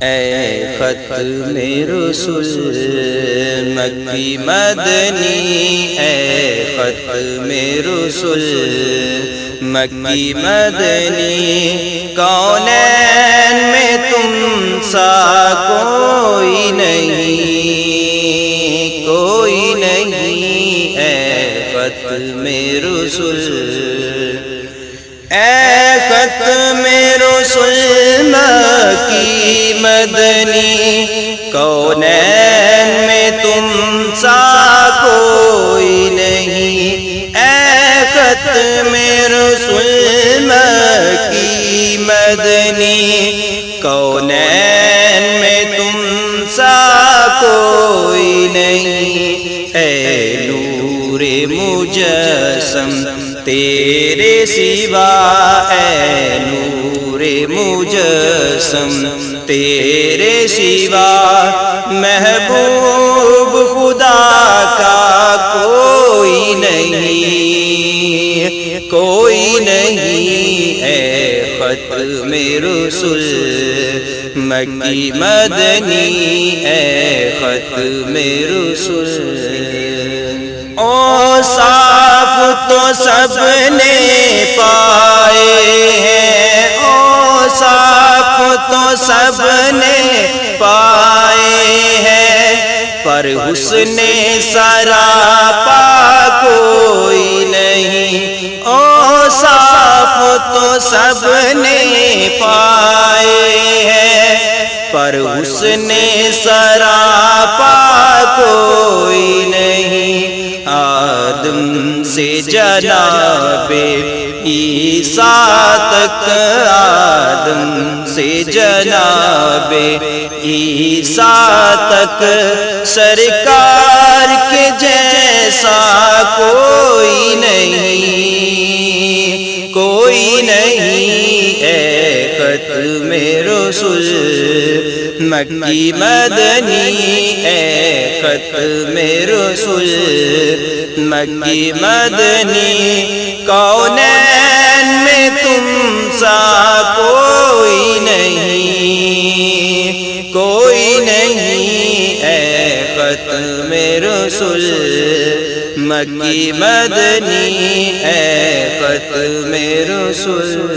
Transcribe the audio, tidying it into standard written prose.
اے ختم رسول مکی مدنی، اے ختم رسول مکی مدنی، کونین میں تم سا کوئی نہیں، کوئی نہیں، اے ختم رسول، اے ختم رسول مکی مدنی، کونین میں تم سا کوئی نہیں، اے ختم رسول مکی مدنی، کونین میں تم سا کوئی نہیں، اے نور مجسم تیرے سوا، اے نور مجسم تیرے سوا، محبوب خدا کا کوئی نہیں، کوئی نہیں، اے ختم رسول مکی مدنی، اے ختم رسول، اوصاف تو سب نے پائے ہیں، اوصاف تو سب نے پائے ہیں، پر حسن سراپا کوئی نہیں، اوصاف تو سب نے پائے ہیں، پر حسن سراپا کوئی نہیں، آدم سے جناب عیسیٰ تک، آدم سے جناب عیسیٰ تک، سرکار کے جیسا کوئی نہیں، کوئی نہیں، اے ختم رسول مکی مدنی، اے ختم رسول مکی مدنی، کونین میں تم سا کوئی نہیں، کوئی نہیں، اے ختم رسول مکی مدنی، اے ختم رسول۔